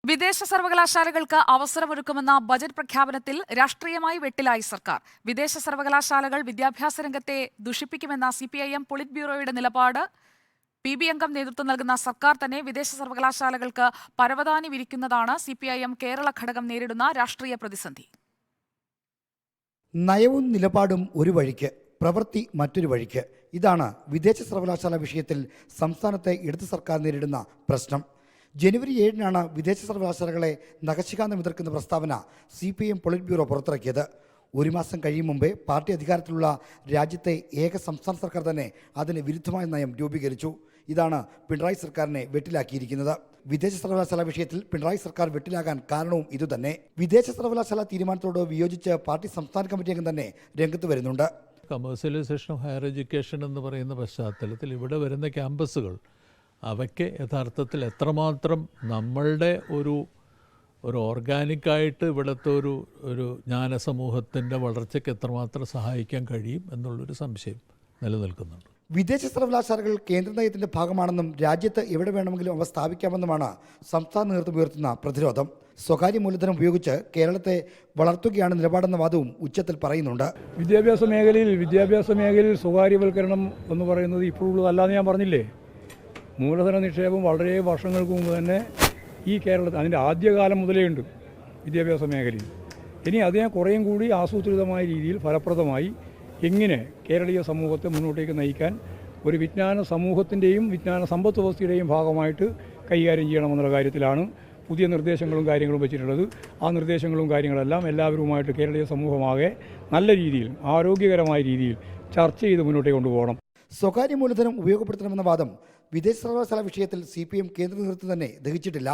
വിദേശ സർവകലാശാലകൾക്ക് അവസരമൊരുക്കുമെന്ന ബജറ്റ് പ്രഖ്യാപനത്തിൽ രാഷ്ട്രീയമായി വെട്ടിലായി സർക്കാർ. വിദേശ സർവകലാശാലകൾ വിദ്യാഭ്യാസ രംഗത്തെ ദുഷിപ്പിക്കുമെന്ന CPIM പൊളിറ്റ് ബ്യൂറോയുടെ നിലപാട് PB അംഗം നേതൃത്വം നൽകുന്ന സർക്കാർ തന്നെ വിദേശ സർവകലാശാലകൾക്ക് പരവതാനി വിരിക്കുന്നതാണ് CPIM കേരള ഘടകം നേരിടുന്ന രാഷ്ട്രീയ പ്രതിസന്ധി. നയവും നിലപാടും ഒരു വഴിക്ക്, പ്രവൃത്തി മറ്റൊരു വഴിക്ക്. ഇതാണ് വിദേശ സർവകലാശാല വിഷയത്തിൽ സംസ്ഥാനത്തെ ഇടത് സർക്കാർ നേരിടുന്ന പ്രശ്നം. ജനുവരി 7-നാണ് വിദേശ സർവകലാശാലകളെ നഖശിഖാന്തം എതിർക്കുന്ന പ്രസ്താവന CPIM പൊളിറ്റ് ബ്യൂറോ പുറത്തിറക്കിയത്. ഒരു മാസം കഴിയും മുമ്പേ പാർട്ടി അധികാരത്തിലുള്ള രാജ്യത്തെ ഏക സംസ്ഥാന സർക്കാർ തന്നെ അതിന് വിരുദ്ധമായ നയം രൂപീകരിച്ചു. ഇതാണ് പിണറായി സർക്കാരിനെ വെട്ടിലാക്കിയിരിക്കുന്നത്. വിദേശ സർവകലാശാല വിഷയത്തിൽ പിണറായി സർക്കാർ വെട്ടിലാകാൻ കാരണവും ഇതുതന്നെ. വിദേശ സർവകലാശാല തീരുമാനത്തോട് വിയോജിച്ച് പാർട്ടി സംസ്ഥാന കമ്മിറ്റി അംഗം തന്നെ രംഗത്ത് വരുന്നുണ്ട്. കമേഴ്സ്യലൈസേഷൻ ഓഫ് ഹയർ എഡ്യൂക്കേഷൻ എന്ന് പറയുന്ന പശ്ചാത്തലത്തിൽ ഇവിടെ വരുന്ന ക്യാമ്പസുകൾ അവയ്ക്ക് യഥാർത്ഥത്തിൽ എത്രമാത്രം നമ്മളുടെ ഒരു ഓർഗാനിക്കായിട്ട് ഇവിടുത്തെ ഒരു ജ്ഞാനസമൂഹത്തിൻ്റെ വളർച്ചയ്ക്ക് എത്രമാത്രം സഹായിക്കാൻ കഴിയും എന്നുള്ളൊരു സംശയം നിലനിൽക്കുന്നുണ്ട്. വിദേശ സർവകലാശാലകൾ കേന്ദ്ര നയത്തിൻ്റെ ഭാഗമാണെന്നും രാജ്യത്ത് എവിടെ വേണമെങ്കിലും അവ സ്ഥാപിക്കാമെന്നുമാണ് സംസ്ഥാന നേതൃത്വം ഉയർത്തുന്ന പ്രതിരോധം. സ്വകാര്യ മൂലധനം ഉപയോഗിച്ച് കേരളത്തെ വളർത്തുകയാണ് നിലപാടെന്ന വാദവും ഉച്ചത്തിൽ പറയുന്നുണ്ട്. വിദ്യാഭ്യാസ മേഖലയിൽ സ്വകാര്യവൽക്കരണം എന്ന് പറയുന്നത് ഇപ്പോഴുള്ളതല്ലാന്ന് ഞാൻ പറഞ്ഞില്ലേ. മൂലധന നിക്ഷേപം വളരെ വർഷങ്ങൾക്ക് മുമ്പ് തന്നെ ഈ കേരളത്തിൽ അതിൻ്റെ ആദ്യകാലം മുതലേ ഉണ്ട് വിദ്യാഭ്യാസ മേഖലയിൽ. ഇനി അതിനെ കുറേയും കൂടി ആസൂത്രിതമായ രീതിയിൽ ഫലപ്രദമായി എങ്ങനെ കേരളീയ സമൂഹത്തെ മുന്നോട്ടേക്ക് നയിക്കാൻ ഒരു വിജ്ഞാന സമൂഹത്തിൻ്റെയും വിജ്ഞാന സമ്പദ് വ്യവസ്ഥയുടെയും ഭാഗമായിട്ട് കൈകാര്യം ചെയ്യണമെന്നുള്ള കാര്യത്തിലാണ് പുതിയ നിർദ്ദേശങ്ങളും കാര്യങ്ങളും വെച്ചിട്ടുള്ളത്. ആ നിർദ്ദേശങ്ങളും കാര്യങ്ങളെല്ലാം എല്ലാവരുമായിട്ട് കേരളീയ സമൂഹമാകെ നല്ല രീതിയിൽ ആരോഗ്യകരമായ രീതിയിൽ ചർച്ച ചെയ്ത് മുന്നോട്ടേക്ക് കൊണ്ടുപോകണം. സ്വകാര്യ മൂലധനം ഉപയോഗപ്പെടുത്തണമെന്ന വാദം വിദേശ സർവകലാശാല വിഷയത്തിൽ CPIM കേന്ദ്ര നേതൃത്വം തന്നെ ദഹിച്ചിട്ടില്ല.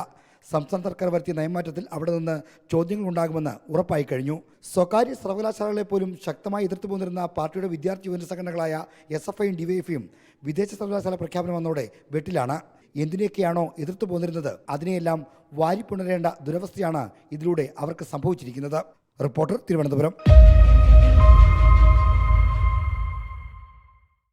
സംസ്ഥാന സർക്കാർ വരുത്തിയ നയമാറ്റത്തിൽ അവിടെ നിന്ന് ചോദ്യങ്ങളുണ്ടാകുമെന്ന് ഉറപ്പായി കഴിഞ്ഞു. സ്വകാര്യ സർവകലാശാലകളെ പോലും ശക്തമായി എതിർത്തു പോന്നിരുന്ന പാർട്ടിയുടെ വിദ്യാർത്ഥി യുവജന സംഘടനകളായ SFIയും DYFയും വിദേശ സർവകലാശാല പ്രഖ്യാപനം വന്നതോടെ വെട്ടിലാണ്. എന്തിനൊക്കെയാണോ എതിർത്തു പോന്നിരുന്നത് അതിനെയെല്ലാം വാരിപ്പുണരേണ്ട ദുരവസ്ഥയാണ് ഇതിലൂടെ അവർക്ക് സംഭവിച്ചിരിക്കുന്നത്. റിപ്പോർട്ടർ, തിരുവനന്തപുരം.